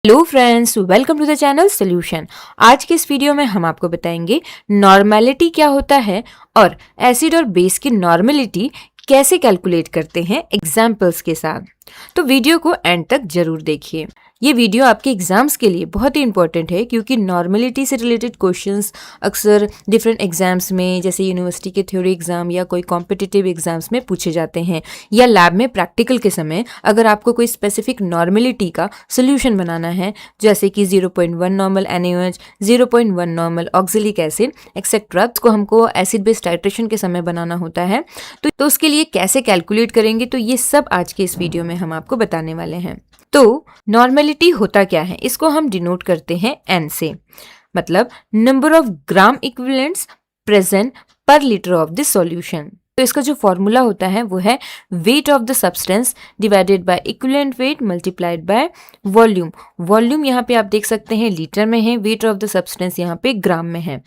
Hello friends, welcome to the channel solution. आज के इस वीडियो में हम आपको बताएंगे नॉर्मेलिटी क्या होता है और एसिड और बेस की नॉर्मेलिटी कैसे कैलकुलेट करते हैं एग्जाम्पल्स के साथ। तो वीडियो को एंड तक जरूर देखिए। ये वीडियो आपके एग्जाम्स के लिए बहुत ही इंपॉर्टेंट है क्योंकि नॉर्मेलिटी से रिलेटेड क्वेश्चंस अक्सर डिफरेंट एग्जाम्स में, जैसे यूनिवर्सिटी के थ्योरी एग्जाम या कोई कॉम्पिटिटिव एग्जाम्स में पूछे जाते हैं, या लैब में प्रैक्टिकल के समय अगर आपको कोई स्पेसिफिक नॉर्मेलिटी का सोल्यूशन बनाना है, जैसे कि 0.1 normal NaOH, 0.1 normal oxalic acid etcetera, को हमको एसिड बेस टाइट्रेशन के समय बनाना होता है, तो उसके लिए कैसे कैलकुलेट करेंगे, तो ये सब आज के इस वीडियो में हम आपको बताने वाले हैं। तो नॉर्मेलिटी होता क्या है, इसको हम डिनोट करते हैं N से, मतलब number of gram equivalents present पर लीटर ऑफ द सॉल्यूशन। तो इसका जो फॉर्मूला होता है वो है wait of the substance divided by equivalent weight multiplied by volume. Volume यहाँ पे आप देख सकते हैं लीटर में है, वेट ऑफ द सब्सटेंस यहाँ पे ग्राम में है।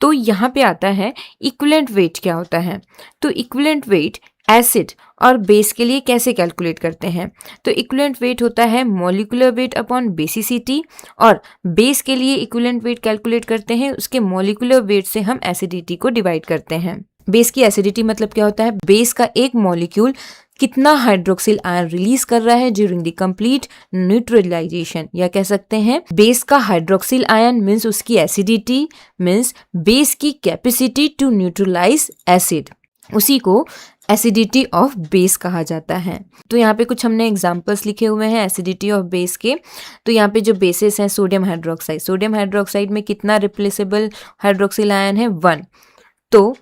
तो यहाँ पे आता है इक्विवेलेंट वेट क्या होता है। तो इक्विवेलेंट वेट एसिड और बेस के लिए कैसे कैलकुलेट करते हैं, तो इक्विवेलेंट वेट होता है मॉलिक्यूलर वेट अपॉन बेसिसिटी, और बेस के लिए इक्विवेलेंट वेट कैलकुलेट करते हैं उसके मॉलिक्यूलर वेट से हम एसिडिटी को डिवाइड करते हैं। बेस की एसिडिटी मतलब क्या होता है, बेस का एक मॉलिक्यूल कितना हाइड्रोक्सिल आयन रिलीज कर रहा है ड्यूरिंग द कंप्लीट न्यूट्रलाइजेशन, या कह सकते हैं बेस का हाइड्रोक्सिल आयन मीन्स उसकी एसिडिटी मीन्स बेस की कैपेसिटी टू न्यूट्रलाइज एसिड, उसी को एसिडिटी ऑफ बेस कहा जाता है। तो यहाँ पे कुछ हमने एग्जांपल्स लिखे हुए हैं एसिडिटी ऑफ बेस के। तो यहाँ पे जो बेसिस हैं सोडियम हाइड्रोक्साइड, सोडियम हाइड्रोक्साइड में कितना रिप्लेसेबल हाइड्रोक्सिल आयन है 1, तो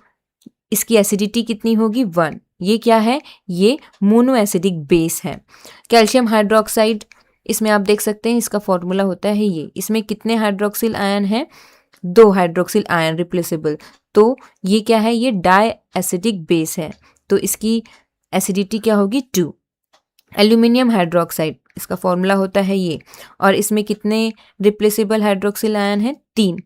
इसकी एसिडिटी कितनी होगी 1। ये क्या है, ये मोनो एसिडिक बेस है। कैल्शियम हाइड्रोक्साइड, इसमें आप देख सकते हैं इसका फॉर्मूला होता है ये, इसमें कितने हाइड्रोक्सिल आयन है 2 हाइड्रोक्सिल आयन रिप्लेसेबल, तो ये क्या है, ये डाई एसिडिक बेस है, तो इसकी एसिडिटी क्या होगी 2। एल्यूमिनियम हाइड्रोक्साइड, इसका फॉर्मूला होता है ये, और इसमें कितने रिप्लेसेबल हाइड्रोक्सिल आयन है 3,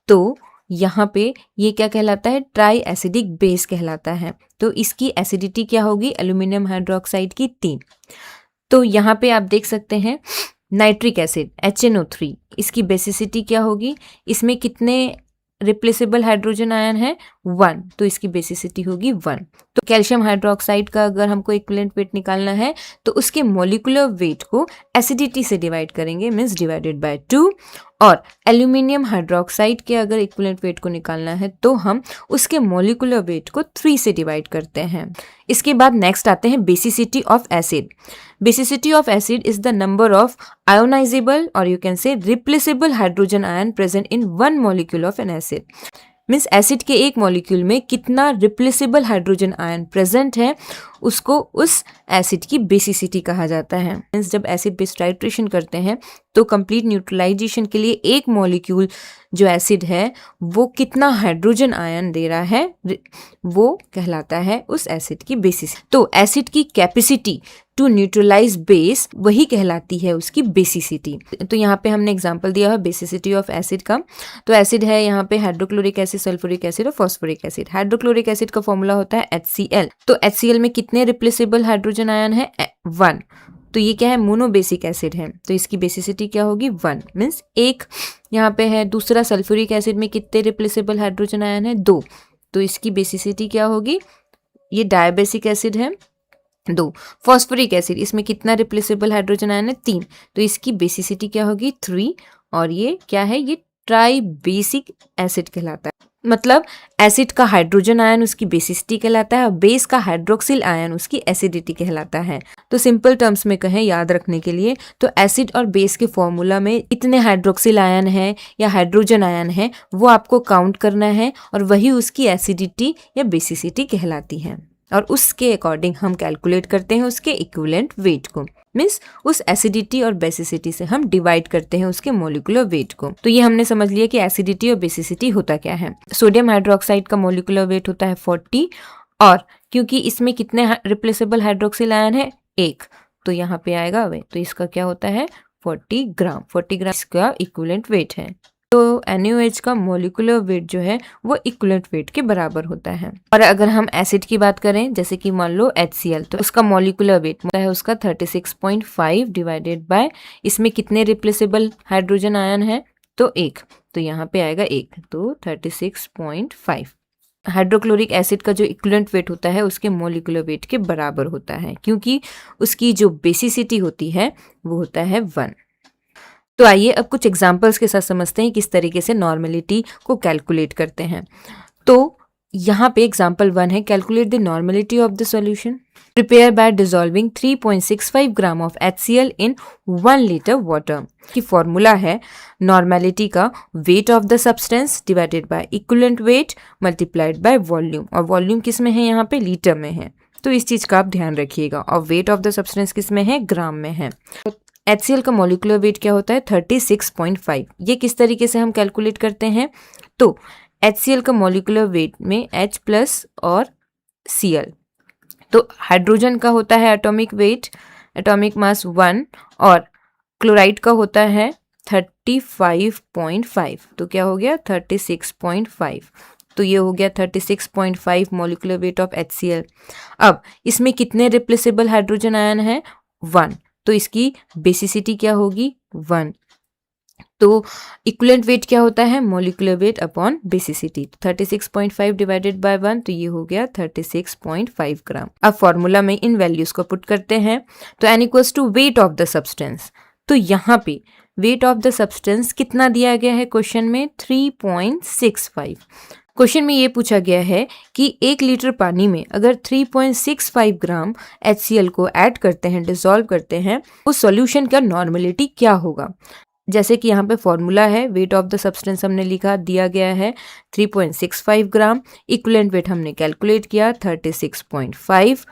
तो यहाँ पे ये क्या कहलाता है, ट्राई एसिडिक बेस कहलाता है, तो इसकी एसिडिटी क्या होगी एल्यूमिनियम हाइड्रोक्साइड की 3। तो यहाँ पे आप देख सकते हैं नाइट्रिक एसिड HNO3, इसकी बेसिसिटी क्या होगी, इसमें कितने रिप्लेसेबल हाइड्रोजन आयन है 1, तो इसकी बेसिसिटी होगी 1। तो कैल्शियम हाइड्रोक्साइड का अगर हमको इक्विवेलेंट वेट निकालना है तो उसके मॉलिक्यूलर वेट को एसिडिटी से डिवाइड करेंगे मीन्स डिवाइडेड बाय 2, और एल्यूमिनियम हाइड्रोक्साइड के अगर इक्विवेलेंट वेट को निकालना है तो हम उसके मॉलिक्यूलर वेट को 3 से डिवाइड करते हैं। इसके बाद नेक्स्ट आते हैं basicity of acid. Basicity of acid is the number of ionisable और you can say replaceable hydrogen ion present in 1 molecule of an acid. Means acid के एक मॉलिक्यूल में कितना रिप्लेसेबल हाइड्रोजन आयन प्रेजेंट है उसको उस एसिड की basicity कहा जाता है। मीन्स जब एसिड बेस टाइट्रेशन करते हैं तो कंप्लीट न्यूट्रलाइजेशन के लिए एक मॉलिक्यूल जो एसिड है वो कितना हाइड्रोजन आयन दे रहा है, वो कहलाता है उस एसिड की बेसिस। तो एसिड की कैपेसिटी टू न्यूट्रलाइज बेस वही कहलाती है उसकी बेसिसिटी। तो यहाँ पे हमने एग्जांपल दिया है बेसिसिटी ऑफ एसिड का। तो एसिड है यहाँ पे हाइड्रोक्लोरिक एसिड, सल्फ्यूरिक एसिड और फॉस्फोरिक एसिड। हाइड्रोक्लोरिक एसिड का फॉर्मूला होता है HCl। तो HCl में कितने रिप्लेसेबल हाइड्रोजन आयन है 1, तो ये क्या है मोनोबेसिक एसिड है, तो इसकी बेसिसिटी क्या होगी 1 मीन्स 1। यहाँ पे है दूसरा सल्फ्यूरिक एसिड में कितने रिप्लेसेबल हाइड्रोजन आयन है 2, तो इसकी बेसिसिटी क्या होगी, ये डायबेसिक एसिड है 2। फॉस्फोरिक एसिड, इसमें कितना रिप्लेसेबल हाइड्रोजन आयन है 3, तो इसकी बेसिसिटी क्या होगी 3, और ये क्या है, ये ट्राई बेसिक एसिड कहलाता है। मतलब एसिड का हाइड्रोजन आयन उसकी बेसिसिटी कहलाता है और बेस का हाइड्रोक्सिल आयन उसकी एसिडिटी कहलाता है। तो सिंपल टर्म्स में कहें याद रखने के लिए, तो एसिड और बेस के फॉर्मूला में इतने हाइड्रोक्सिल आयन है या हाइड्रोजन आयन है वो आपको काउंट करना है, और वही उसकी एसिडिटी या बेसिसिटी कहलाती है, और उसके अकॉर्डिंग हम कैलकुलेट करते हैं उसके इक्विवेलेंट वेट को। मीन्स उस एसिडिटी और बेसिसिटी से हम डिवाइड करते हैं उसके मॉलिक्यूलर वेट को। तो ये हमने समझ लिया कि एसिडिटी और बेसिसिटी होता क्या है। सोडियम हाइड्रोक्साइड का मॉलिक्यूलर वेट होता है 40, और क्योंकि इसमें कितने रिप्लेसेबल हाइड्रोक्सिल आयन है 1, तो यहाँ पे आएगा वे, तो इसका क्या होता है 40 ग्राम। 40 ग्राम इसका इक्विवेलेंट वेट है। तो NaOH का मॉलिक्यूलर वेट जो है वो इक्विवेलेंट वेट के बराबर होता है। और अगर हम एसिड की बात करें, जैसे कि मान लो HCl, तो उसका मॉलिक्यूलर वेट होता है उसका 36.5 डिवाइडेड बाय, इसमें कितने रिप्लेसेबल हाइड्रोजन आयन है, तो एक, तो यहाँ पे आएगा एक, तो 36.5। हाइड्रोक्लोरिक एसिड का जो इक्विवेलेंट वेट होता है उसके मॉलिक्यूलर वेट के बराबर होता है, क्योंकि उसकी जो बेसिसिटी होती है वो होता है 1। तो आइए अब कुछ एग्जांपल्स के साथ समझते हैं किस तरीके से नॉर्मेलिटी को कैलकुलेट करते हैं। तो यहाँ पे एग्जांपल 1 है, calculate the normality of the solution. Prepare by dissolving 3.65 gram of HCl in 1 litre water. की फॉर्मूला है नॉर्मेलिटी का wait of the substance divided by equivalent weight multiplied by volume, और वॉल्यूम किस में है, यहाँ पे लीटर में है, तो इस चीज का आप ध्यान रखिएगा। और वेट ऑफ द सब्सटेंस किस में है, ग्राम में है। HCl का मॉलिक्यूलर वेट क्या होता है, 36.5। ये किस तरीके से हम कैलकुलेट करते हैं, तो HCl का मॉलिक्यूलर वेट में H प्लस और Cl, तो हाइड्रोजन का होता है एटॉमिक वेट, एटॉमिक मास 1, और क्लोराइड का होता है 35.5, तो क्या हो गया 36.5, तो ये हो गया 36.5 मॉलिक्यूलर वेट ऑफ HCl। अब इसमें कितने रिप्लेसेबल हाइड्रोजन आयन है, 1, तो इसकी बेसिसिटी क्या होगी, 1। तो इक्विवेलेंट वेट क्या होता है, molecular weight upon basicity, 36.5 divided by 1, तो ये हो गया 36.5 ग्राम। अब फॉर्मूला में इन वैल्यूज को पुट करते हैं, तो N equals to weight of the substance. तो यहाँ पे वेट ऑफ द सब्सटेंस कितना दिया गया है क्वेश्चन में, 3.65। क्वेश्चन में ये पूछा गया है कि 1 लीटर पानी में अगर 3.65 ग्राम HCl को ऐड करते हैं, डिसॉल्व करते हैं, उस सॉल्यूशन का नॉर्मेलिटी क्या होगा। जैसे कि यहाँ पे फॉर्मूला है, वेट ऑफ द सब्सटेंस हमने लिखा, दिया गया है 3.65 ग्राम, इक्विवेलेंट वेट हमने कैलकुलेट किया 36.5,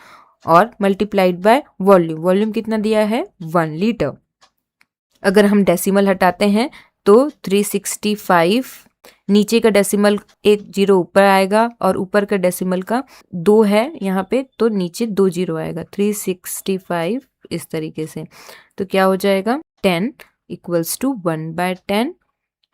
और मल्टीप्लाइड बाय वॉल्यूम, वॉल्यूम कितना दिया है, 1 लीटर। अगर हम डेसिमल हटाते हैं तो 365, नीचे का डेसिमल एक जीरो ऊपर आएगा और ऊपर का डेसिमल का 2 है यहाँ पे, तो नीचे 2 जीरो आएगा, 365 इस तरीके से, तो क्या हो जाएगा 10 इक्वल्स टू 1/10,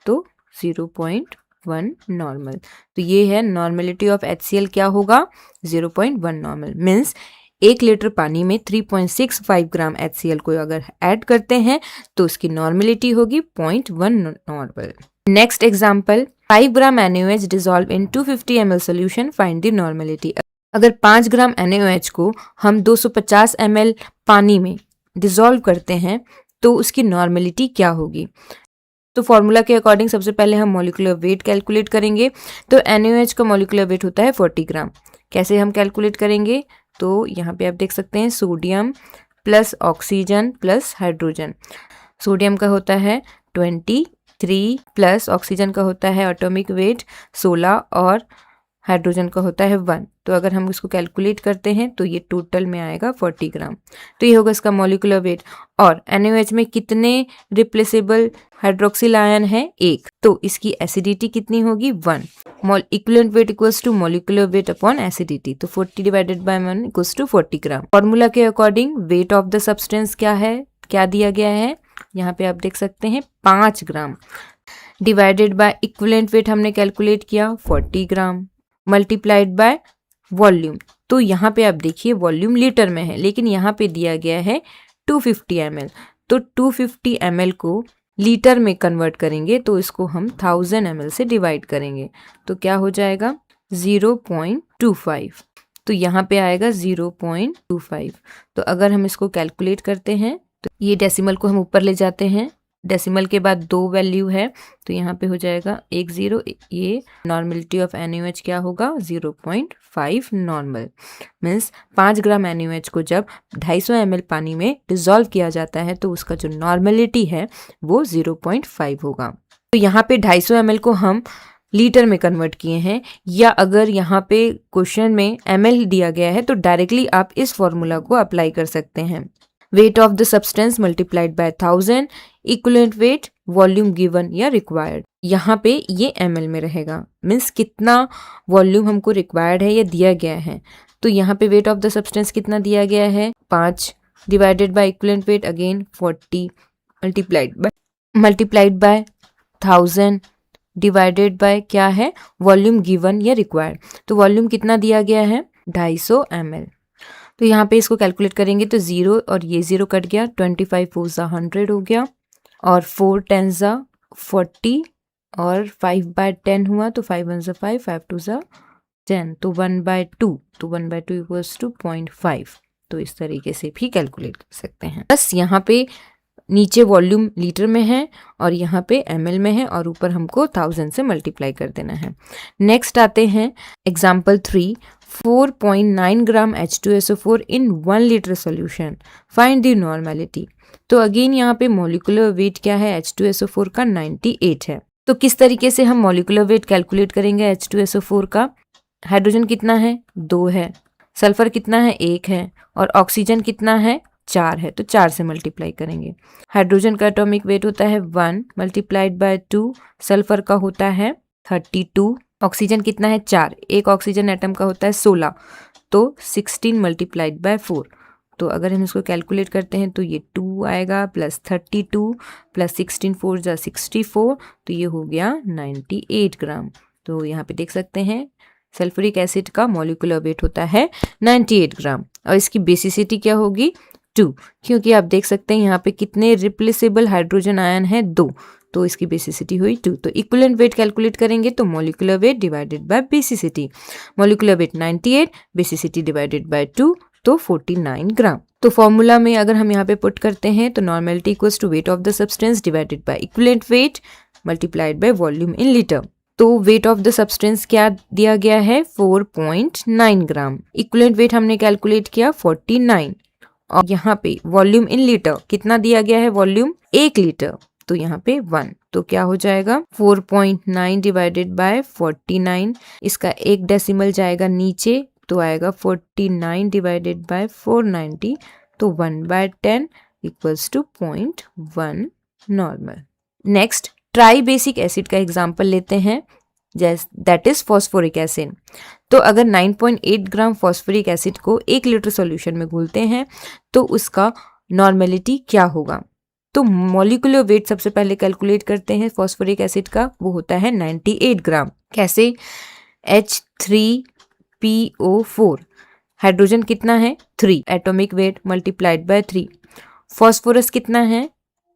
तो 0.1 नॉर्मल। तो ये है नॉर्मेलिटी ऑफ HCl क्या होगा, 0.1 नॉर्मल। मीन्स 1 लीटर पानी में 3.65 ग्राम HCl को अगर ऐड करते हैं तो उसकी नॉर्मेलिटी होगी 0.1 normal. Next example, 5 gram NaOH dissolve in 250 ml solution, find the normality. अगर 5 ग्राम NaOH को हम 250 ml पानी में डिसॉल्व करते हैं तो उसकी नॉर्मेलिटी क्या होगी। तो फॉर्मूला के अकॉर्डिंग सबसे पहले हम मॉलिक्यूलर वेट कैलकुलेट करेंगे। तो NaOH का मॉलिक्यूलर वेट होता है 40 ग्राम। कैसे हम कैलकुलेट करेंगे, तो यहाँ पे आप देख सकते हैं sodium plus oxygen plus hydrogen. Sodium का होता है 23 प्लस ऑक्सीजन का होता है एटॉमिक वेट 16 और हाइड्रोजन का होता है 1। तो अगर हम इसको कैलकुलेट करते हैं तो ये टोटल में आएगा 40 ग्राम। तो ये होगा इसका मॉलिक्यूलर वेट। और NaOH में कितने रिप्लेसेबल हाइड्रोक्सिल आयन है, 1, तो इसकी एसिडिटी कितनी होगी, 1। Equivalent weight equals to molecular weight upon acidity, तो 40 divided by 1 equals to 40 gram. Formula के according weight of the substance क्या है, क्या दिया गया है, यहाँ पे आप देख सकते हैं 5 gram divided by equivalent weight हमने कैलकुलेट किया 40 ग्राम मल्टीप्लाइड बाय वॉल्यूम। तो यहाँ पे आप देखिए वॉल्यूम लीटर में है, लेकिन यहाँ पे दिया गया है 250 ml, तो 250 ml को लीटर में कन्वर्ट करेंगे तो इसको हम 1000 ml से डिवाइड करेंगे, तो क्या हो जाएगा 0.25, तो यहाँ पे आएगा 0.25। तो अगर हम इसको कैलकुलेट करते हैं तो ये डेसिमल को हम ऊपर ले जाते हैं, डेसिमल के बाद 2 वैल्यू है, तो यहाँ पे हो जाएगा 1 0। ये नॉर्मेलिटी ऑफ NaOH क्या होगा, 0.5 नॉर्मल। मीन्स 5 ग्राम NaOH को जब 250 ml पानी में डिसॉल्व किया जाता है तो उसका जो नॉर्मेलिटी है वो 0.5 होगा। तो यहाँ पे 250 ml को हम लीटर में कन्वर्ट किए हैं, या अगर यहाँ पे क्वेश्चन में ml दिया गया है तो डायरेक्टली आप इस फॉर्मूला को अप्लाई कर सकते हैं। Wait of the substance multiplied by 1000, equivalent weight, volume given या रिक्वायर्ड। यहाँ पे ये ml में रहेगा, मीन्स कितना वॉल्यूम हमको रिक्वायर्ड है ये दिया गया है। तो यहाँ पे वेट ऑफ द सब्सटेंस कितना दिया गया है, 5 divided by equivalent wait again 40 multiplied by 1000 divided bye क्या है, वॉल्यूम गिवन या रिक्वायर्ड। तो वॉल्यूम कितना दिया गया है, 250 ml। तो यहाँ पे इसको कैलकुलेट करेंगे तो 0 और ये 0 कट गया, 25 4 ज़ा 100 हो गया, और 4 10 ज़ा 40, और 5/10 हुआ तो 5 1 ज़ा 5, 5 2 ज़ा 10, तो 1/2, तो 1/2 इक्वल्स टू 0.5। तो इस तरीके से भी कैलकुलेट कर सकते हैं। बस यहाँ पे नीचे वॉल्यूम लीटर में है और यहाँ पे ml में है, और ऊपर हमको 1000 से मल्टीप्लाई कर देना है। नेक्स्ट आते हैं example 3, 4.9 gram H2SO4 in 1 litre solution, find the normality. तो अगेन यहाँ पे मॉलिक्यूलर वेट क्या है, H2SO4 का 98 है। तो किस तरीके से हम मॉलिक्यूलर वेट कैलकुलेट करेंगे H2SO4 का, हाइड्रोजन कितना है, 2 है, सल्फर कितना है, 1 है, और ऑक्सीजन कितना है, 4 है, तो 4 से मल्टीप्लाई करेंगे। हाइड्रोजन का एटॉमिक वेट होता है 1 मल्टीप्लाइड बाय 2, सल्फर का होता है 32, ऑक्सीजन कितना है, 4, एक ऑक्सीजन एटम का होता है 16, तो 16 मल्टीप्लाइड बाय 4। तो अगर हम इसको कैलकुलेट करते हैं तो ये 2 आएगा, प्लस 32 प्लस 16 4 जा 64, तो ये हो गया 98 ग्राम। तो यहाँ पे देख सकते हैं सल्फ्यूरिक एसिड का मॉलिक्यूलर वेट होता है 98 ग्राम, और इसकी बेसिसिटी क्या होगी, 2, क्योंकि आप देख सकते हैं यहाँ पे कितने रिप्लेसेबल हाइड्रोजन आयन है, 2, तो इसकी बेसिसिटी हुई 2। तो इक्विवेलेंट वेट कैलकुलेट करेंगे तो molecular weight divided by basicity, molecular weight 98, basicity divided by 2, तो 49 ग्राम। तो फॉर्मूला में अगर हम यहाँ पे पुट करते हैं तो normality equals to weight of the substance divided by equivalent weight multiplied by volume in litre. तो वेट ऑफ द सब्सटेंस क्या दिया गया है, 4.9 ग्राम, इक्विवेलेंट वेट हमने कैलकुलेट किया 49, और यहाँ पे वॉल्यूम इन लीटर कितना दिया गया है, वॉल्यूम 1 लीटर, तो यहाँ पे 1, तो क्या हो जाएगा 4.9 डिवाइडेड बाय 49, इसका एक डेसिमल जाएगा नीचे, तो आएगा 49 डिवाइडेड बाय 490, तो 1/10 equals to 0.1 normal. Next tri basic acid का एग्जाम्पल लेते हैं, दैट इज फॉस्फोरिक एसिड। तो अगर 9.8 ग्राम फॉस्फोरिक एसिड को 1 लीटर सॉल्यूशन में घोलते हैं तो उसका नॉर्मेलिटी क्या होगा। तो मॉलिक्यूलर वेट सबसे पहले कैलकुलेट करते हैं फॉस्फोरिक एसिड का, वो होता है 98 ग्राम। कैसे, H3PO4, हाइड्रोजन कितना है, 3, atomic weight multiplied bye 3, phosphorus कितना है,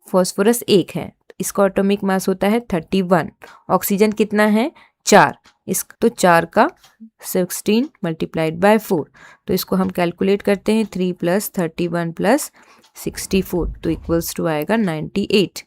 फॉस्फोरस 1 है, इसका एटॉमिक मास होता है 31, ऑक्सीजन कितना है, 4, इस तो 4 का 16 मल्टीप्लाइड बाय 4, तो इसको हम कैलकुलेट करते हैं 3 + 31 + 64, तो इक्वल्स टू आएगा 98।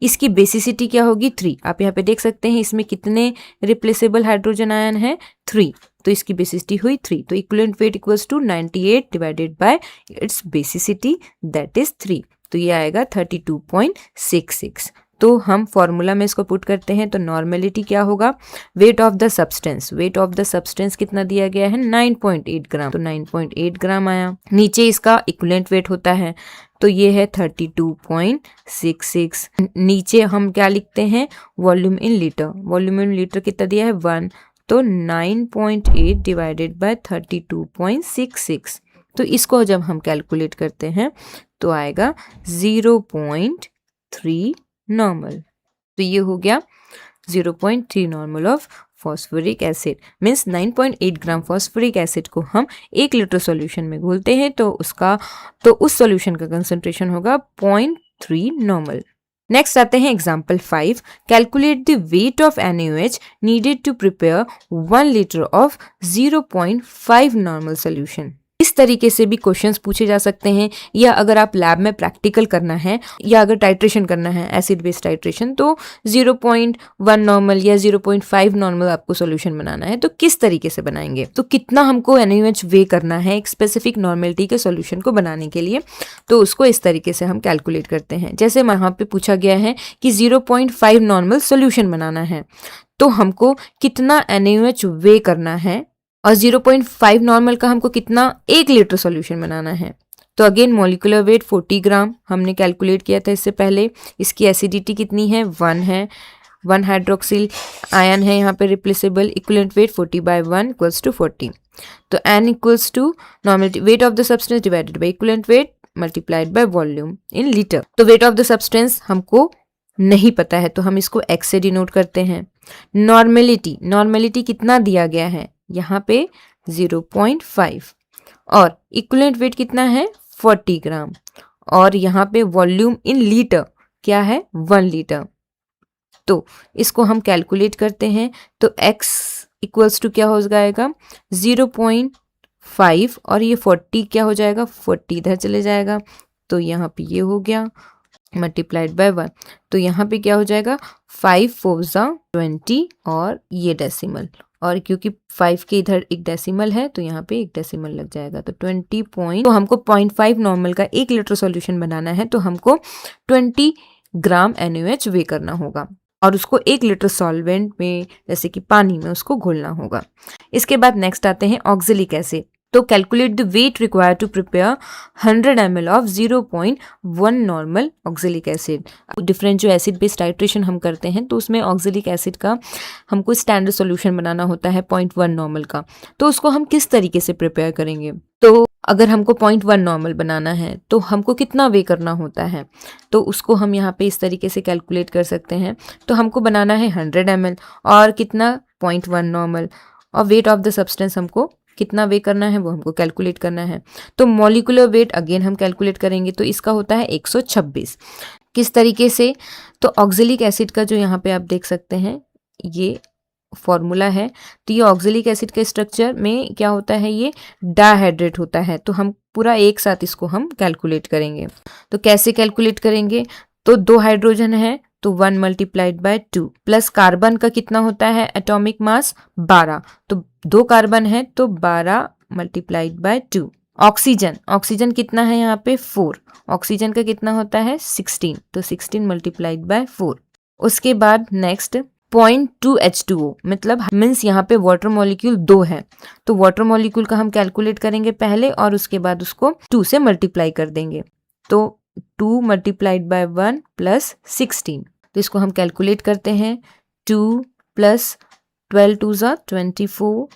इसकी बेसिसिटी क्या होगी, 3। आप यहाँ पे देख सकते हैं इसमें कितने रिप्लेसेबल हाइड्रोजन आयन है, 3, तो इसकी बेसिसिटी हुई 3, तो equivalent weight equals to 98 divided by its basicity that is 3, तो ये आएगा 32.66। तो हम फॉर्मूला में इसको पुट करते हैं तो नॉर्मेलिटी क्या होगा, wait of the substance, wait of the substance कितना दिया गया है, 9.8 ग्राम, तो 9.8 ग्राम आया। नीचे इसका इक्विवेलेंट वेट होता है तो ये है 32.66। नीचे हम क्या लिखते हैं, volume in litre, volume in litre कितना दिया है, 1, तो 9.8 डिवाइडेड बाय 32.66, तो इसको जब हम कैलकुलेट करते हैं तो आएगा 0.3 नॉर्मल। तो ये हो गया 0.3 normal of phosphoric acid, means 9.8 gram phosphoric acid को हम 1 लीटर सॉल्यूशन में घोलते हैं तो उस सॉल्यूशन का कंसंट्रेशन होगा 0.3 नॉर्मल। नेक्स्ट आते हैं example 5, calculate the weight of NaOH needed to prepare 1 litre of 0.5 normal solution. इस तरीके से भी क्वेश्चंस पूछे जा सकते हैं, या अगर आप लैब में प्रैक्टिकल करना है या अगर टाइट्रेशन करना है एसिड बेस टाइट्रेशन, तो 0.1 नॉर्मल या 0.5 नॉर्मल आपको सॉल्यूशन बनाना है तो किस तरीके से बनाएंगे, तो कितना हमको NaOH वे करना है एक स्पेसिफिक नॉर्मेलिटी के सॉल्यूशन को बनाने के लिए, तो उसको इस तरीके से हम कैलकुलेट करते हैं। जैसे वहाँ पे पूछा गया है कि 0.5 नॉर्मल सॉल्यूशन बनाना है तो हमको कितना NaOH वे करना है, और 0.5 नॉर्मल का हमको कितना 1 लीटर सॉल्यूशन बनाना है। तो अगेन मॉलिक्यूलर वेट 40 ग्राम हमने कैलकुलेट किया था इससे पहले, इसकी एसिडिटी कितनी है, 1 है, 1 हाइड्रोक्सिल आयन है यहाँ पे replaceable, equivalent weight 40/1 equals to 40, तो N equals to normal weight of the substance divided by equivalent weight multiplied by volume in litre. तो वेट ऑफ द सब्सटेंस हमको नहीं पता है तो हम इसको x से डिनोट करते हैं। नॉर्मेलिटी कितना दिया गया है, यहाँ पे 0.5 और इक्विवेलेंट वेट कितना है 40 ग्राम और यहाँ पे वॉल्यूम इन लीटर क्या है 1 लीटर। तो इसको हम कैलकुलेट करते हैं तो x इक्वल्स टू क्या हो जाएगा 0.5 और ये 40 क्या हो जाएगा 40 इधर चले जाएगा तो यहाँ पे ये हो गया मल्टीप्लाइड बाय 1 तो यहाँ पे क्या हो जाएगा 5 4 20 और ये डेसिमल और क्योंकि 5 के इधर एक डेसिमल है तो यहाँ पे एक डेसिमल लग जाएगा तो 20 पॉइंट। तो हमको 0.5 नॉर्मल का 1 लीटर सॉल्यूशन बनाना है तो हमको 20 ग्राम NaOH वे करना होगा और उसको 1 लीटर सॉल्वेंट में जैसे कि पानी में उसको घोलना होगा। इसके बाद नेक्स्ट आते हैं ऑक्जेलिक एसिड। तो calculate the weight required to prepare 100 ml of 0.1 normal oxalic acid. Different जो एसिड बेस्ड टाइट्रेशन हम करते हैं तो उसमें ऑक्जेलिक एसिड का हमको स्टैंडर्ड सॉल्यूशन बनाना होता है 0.1 नॉर्मल का। तो उसको हम किस तरीके से प्रिपेयर करेंगे, तो अगर हमको 0.1 नॉर्मल बनाना है तो हमको कितना वे करना होता है, तो उसको हम यहाँ पे इस तरीके से कैलकुलेट कर सकते हैं। तो हमको बनाना है 100 ml और कितना 0.1 नॉर्मल और वेट ऑफ द सब्सटेंस हमको कितना वे करना है वो हमको कैलकुलेट करना है। तो मॉलिक्यूलर वेट अगेन हम कैलकुलेट करेंगे तो इसका होता है 126। किस तरीके से, तो ऑक्जेलिक एसिड का जो यहाँ पे आप देख सकते हैं ये फॉर्मूला है। तो ये ऑक्जेलिक एसिड के स्ट्रक्चर में क्या होता है, ये डाइहाइड्रेट होता है। तो हम पूरा एक साथ इसको हम कैलकुलेट करेंगे। तो कैसे कैलकुलेट करेंगे, तो 2 हाइड्रोजन है तो 1 मल्टीप्लाइड बाय 2 प्लस कार्बन का कितना होता है एटॉमिक मास 12 तो 2 कार्बन है तो 12 मल्टीप्लाइड बाय 2। ऑक्सीजन कितना है यहाँ पे 4, ऑक्सीजन का कितना होता है 16 तो 16 मल्टीप्लाइड बाय 4। उसके बाद नेक्स्ट 0.2 H2O मतलब मीन्स यहाँ पे वाटर मॉलिक्यूल 2 है तो वाटर मॉलिक्यूल का हम कैलकुलेट करेंगे पहले और उसके बाद उसको 2 से मल्टीप्लाई कर देंगे। तो 2 मल्टीप्लाइड बाय 1 प्लस 16 तो इसको हम कैलकुलेट करते हैं। 2 प्लस 12 2 ज़ा 24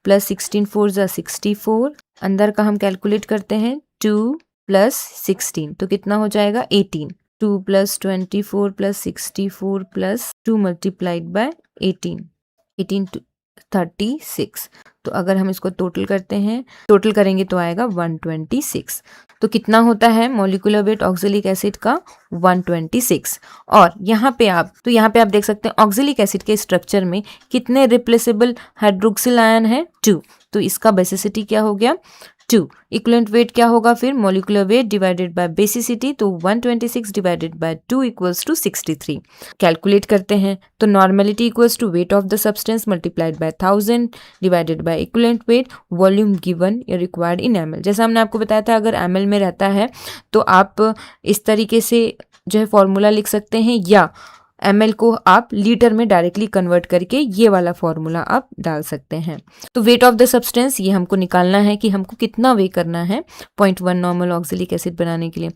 प्लस 16 4 ज़ा 64। अंदर का हम कैलकुलेट करते हैं 2 प्लस 16 तो कितना हो जाएगा 18। 2 plus 24 plus 64 plus 2 multiplied by 18 to 36। तो अगर हम इसको टोटल करते हैं, टोटल करेंगे तो आएगा 126। तो कितना होता है मॉलिक्यूलर वेट ऑक्जेलिक एसिड का 126। और यहाँ पे आप देख सकते हैं ऑक्जेलिक एसिड के स्ट्रक्चर में कितने रिप्लेसेबल हाइड्रोक्सिल आयन है 2। तो इसका बेसिसिटी क्या हो गया 2। इक्विवेलेंट वेट क्या होगा फिर molecular weight divided by basicity तो 126 divided by 2 equals to 63। Calculate करते हैं तो normality equals to weight of the substance multiplied by 1000 divided by equivalent weight volume given या रिक्वायर्ड इन ml। जैसा हमने आपको बताया था अगर ml में रहता है तो आप इस तरीके से जो है फॉर्मूला लिख सकते हैं या ml को आप लीटर में डायरेक्टली कन्वर्ट करके ये वाला फॉर्मूला आप डाल सकते हैं। तो वेट ऑफ द सब्सटेंस ये हमको निकालना है कि हमको कितना वे करना है 0.1 नॉर्मल ऑक्जेलिक एसिड बनाने के लिए।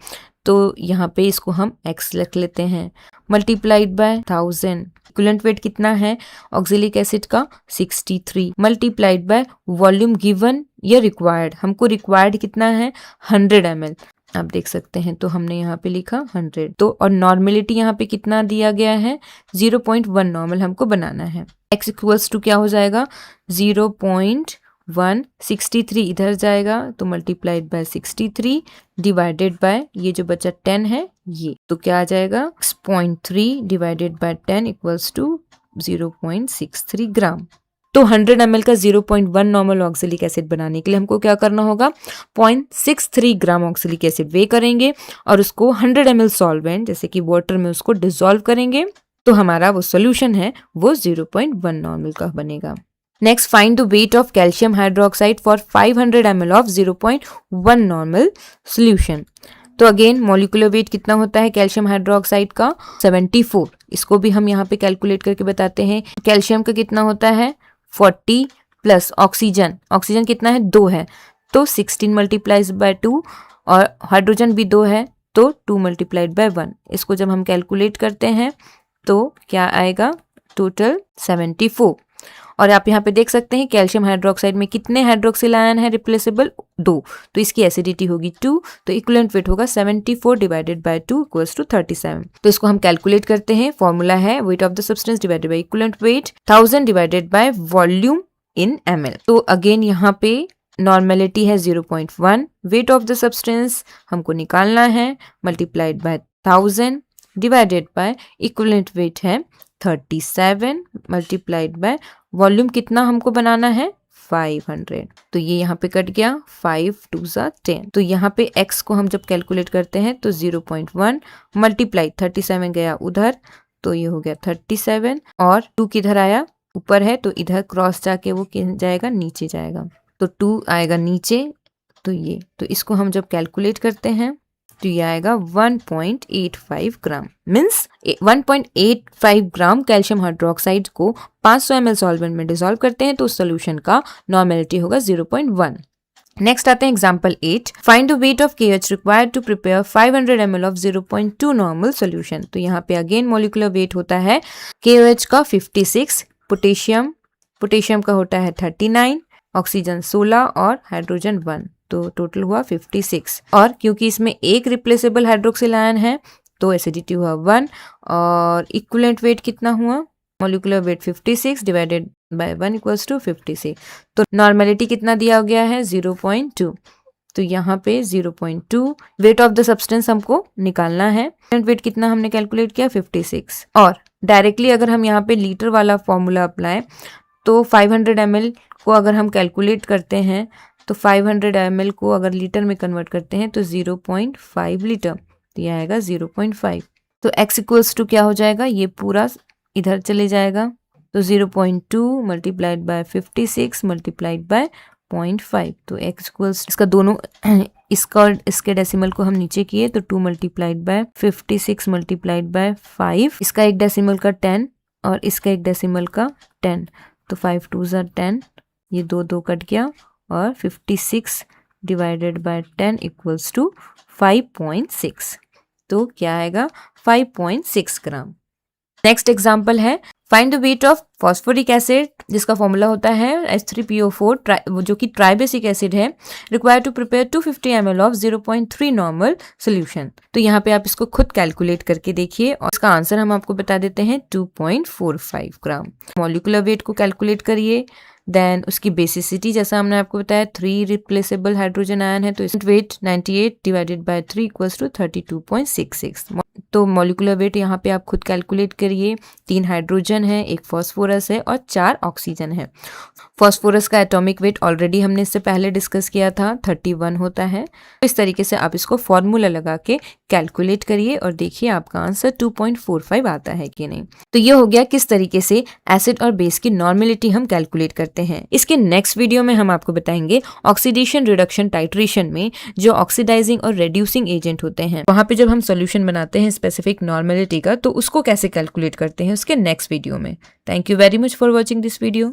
तो यहाँ पे इसको हम x लिख लेते हैं मल्टीप्लाइड बाय 1000। इक्विवेलेंट वेट कितना है ऑक्जेलिक एसिड का 63 मल्टीप्लाइड बाय वॉल्यूम गिवन या रिक्वायर्ड, हमको रिक्वायर्ड कितना है 100 ml आप देख सकते हैं तो हमने यहाँ पे लिखा 100। तो और नॉर्मेलिटी यहाँ पे कितना दिया गया है 0.1 नॉर्मल हमको बनाना है। x इक्वल्स टू क्या हो जाएगा 0.163 इधर जाएगा तो मल्टीप्लाइड बाय 63 डिवाइडेड बाय ये जो बचा 10 है ये, तो क्या आ जाएगा 6.3 डिवाइडेड बाय 10 इक्वल्स टू 0.63 ग्राम। तो 100 ml का 0.1 नॉर्मल ऑक्जेलिक एसिड बनाने के लिए हमको क्या करना होगा 0.63 ग्राम ऑक्जेलिक एसिड वे करेंगे और उसको 100 ml सॉल्वेंट जैसे कि वाटर में उसको डिसॉल्व करेंगे तो हमारा वो सोल्यूशन है वो 0.1 नॉर्मल का बनेगा। Next find the weight of calcium hydroxide for 500 ml of 0.1 normal solution. तो अगेन मॉलिक्यूलर वेट कितना होता है कैल्शियम हाइड्रोक्साइड का 74। इसको भी हम यहाँ पे कैलकुलेट करके बताते हैं। कैल्शियम का कितना होता है 40 प्लस ऑक्सीजन कितना है 2 है तो 16 मल्टीप्लाइज बाय 2 और हाइड्रोजन भी 2 है तो 2 मल्टीप्लाइड बाय 1। इसको जब हम कैलकुलेट करते हैं तो क्या आएगा टोटल 74। और आप यहाँ पे देख सकते हैं कैल्शियम हाइड्रोक्साइड में कितने हाइड्रोक्सिल आयन है रिप्लेसेबल, 2, तो इसकी एसिडिटी होगी 2, तो इक्विवेलेंट वेट होगा 74 डिवाइडेड बाय 2 इक्वल्स टू 37। तो इसको हम कैलकुलेट करते हैं। फॉर्मूला है wait of the substance divided by equivalent wait 1000 divided bye volume in ml। तो अगेन यहाँ पे नॉर्मेलिटी है 0.1, वेट ऑफ द सब्सटेंस हमको निकालना है, multiplied by 1000 divided by equivalent wait है 37 मल्टीप्लाइड बाय वॉल्यूम कितना हमको बनाना है 500। तो ये यहाँ पे कट गया, 5 2 10। तो यहाँ पे x को हम जब कैलकुलेट करते हैं तो 0.1 मल्टीप्लाई 37 गया उधर, तो ये हो गया 37 और 2 किधर आया ऊपर है, तो इधर क्रॉस जाके वो जाएगा नीचे जाएगा, तो 2 आएगा नीचे। तो ये, तो इसको हम जब कैलकुलेट करते हैं तो ये आएगा 1.85 ग्राम, मीन्स 1.85 ग्राम कैल्शियम हाइड्रोक्साइड को 500 ml सॉल्वेंट में डिसॉल्व करते हैं तो उस सोल्यूशन का नॉर्मेलिटी होगा 0.1। नेक्स्ट आते हैं example 8, find the weight of KH required to prepare 500 ml of 0.2 normal solution. तो यहाँ पे अगेन मॉलिक्यूलर वेट होता है KOH का 56, पोटेशियम का होता है 39, ऑक्सीजन 16 और हाइड्रोजन 1, तो टोटल हुआ 56। और क्योंकि इसमें एक रिप्लेसेबल हाइड्रोक्सिल आयन है तो एसिडिटी हुआ 1 और इक्विवेलेंट वेट कितना हुआ, molecular weight 56 divided by 1 equals to 56। तो नॉर्मेलिटी कितना दिया गया है 0.2, तो यहाँ पे 0.2 वेट ऑफ द सब्सटेंस हमको निकालना है। वेट कितना हमने कैलकुलेट किया 56, और डायरेक्टली अगर हम यहाँ पे लीटर वाला फॉर्मूला अप्लाई तो 500 ml को अगर हम कैलकुलेट करते हैं तो 500 ml को अगर लीटर में कन्वर्ट करते हैं तो 0.5 लीटर, तो यह आएगा 0.5। तो x इक्वल्स टू क्या हो जाएगा, ये पूरा इधर चले जाएगा, तो 0.2 मल्टीप्लाइड बाय 56 मल्टीप्लाइड बाय 0.5, तो x इक्वल्स इसका दोनों इसका और इसके डेसिमल को हम नीचे किए तो 2 मल्टीप्लाइड बाय 56 मल्टीप्लाइड बाय 5, इसका एक डेसिमल का 10 और इसका एक डेसिमल का 10, तो 5 2 10, ये 2 2 कट गया और 56 डिवाइडेड बाय 10 इक्वल्स टू 5.6, तो क्या आएगा 5.6 ग्राम। नेक्स्ट एग्जांपल है find the weight of phosphoric acid, जिसका फॉर्मूला होता है H3PO4 जो कि ट्राइबेसिक एसिड है, required to prepare 250 ml of 0.3 normal solution. तो यहाँ पे आप इसको खुद कैलकुलेट करके देखिए और इसका आंसर हम आपको बता देते हैं 2.45 ग्राम। मॉलिक्यूलर वेट को कैलकुलेट करिए, देन उसकी बेसिसिटी जैसा हमने आपको बताया 3 रिप्लेसेबल हाइड्रोजन आयन है, तो इसका weight 98 divided by 3 equals to 32.66। तो मॉलिक्यूलर वेट यहाँ पे आप खुद कैलकुलेट करिए, 3 हाइड्रोजन है, 1 फॉस्फोरस है और 4 ऑक्सीजन है। फॉस्फोरस का एटॉमिक वेट ऑलरेडी हमने इससे पहले डिस्कस किया था, 31 होता है। तो इस तरीके से आप इसको फॉर्मूला लगा के कैलकुलेट करिए और देखिए आपका आंसर 2.45 आता है कि नहीं। तो ये हो गया किस तरीके से एसिड और बेस की नॉर्मेलिटी हम कैलकुलेट करते हैं। इसके नेक्स्ट वीडियो में हम आपको बताएंगे ऑक्सीडेशन रिडक्शन टाइट्रेशन में जो ऑक्सीडाइजिंग और रेड्यूसिंग एजेंट होते हैं, वहां पे जब हम सोल्यूशन बनाते हैं स्पेसिफिक नॉर्मेलिटी का तो उसको कैसे कैलकुलेट करते हैं उसके नेक्स्ट वीडियो में। Thank you very much for watching this video.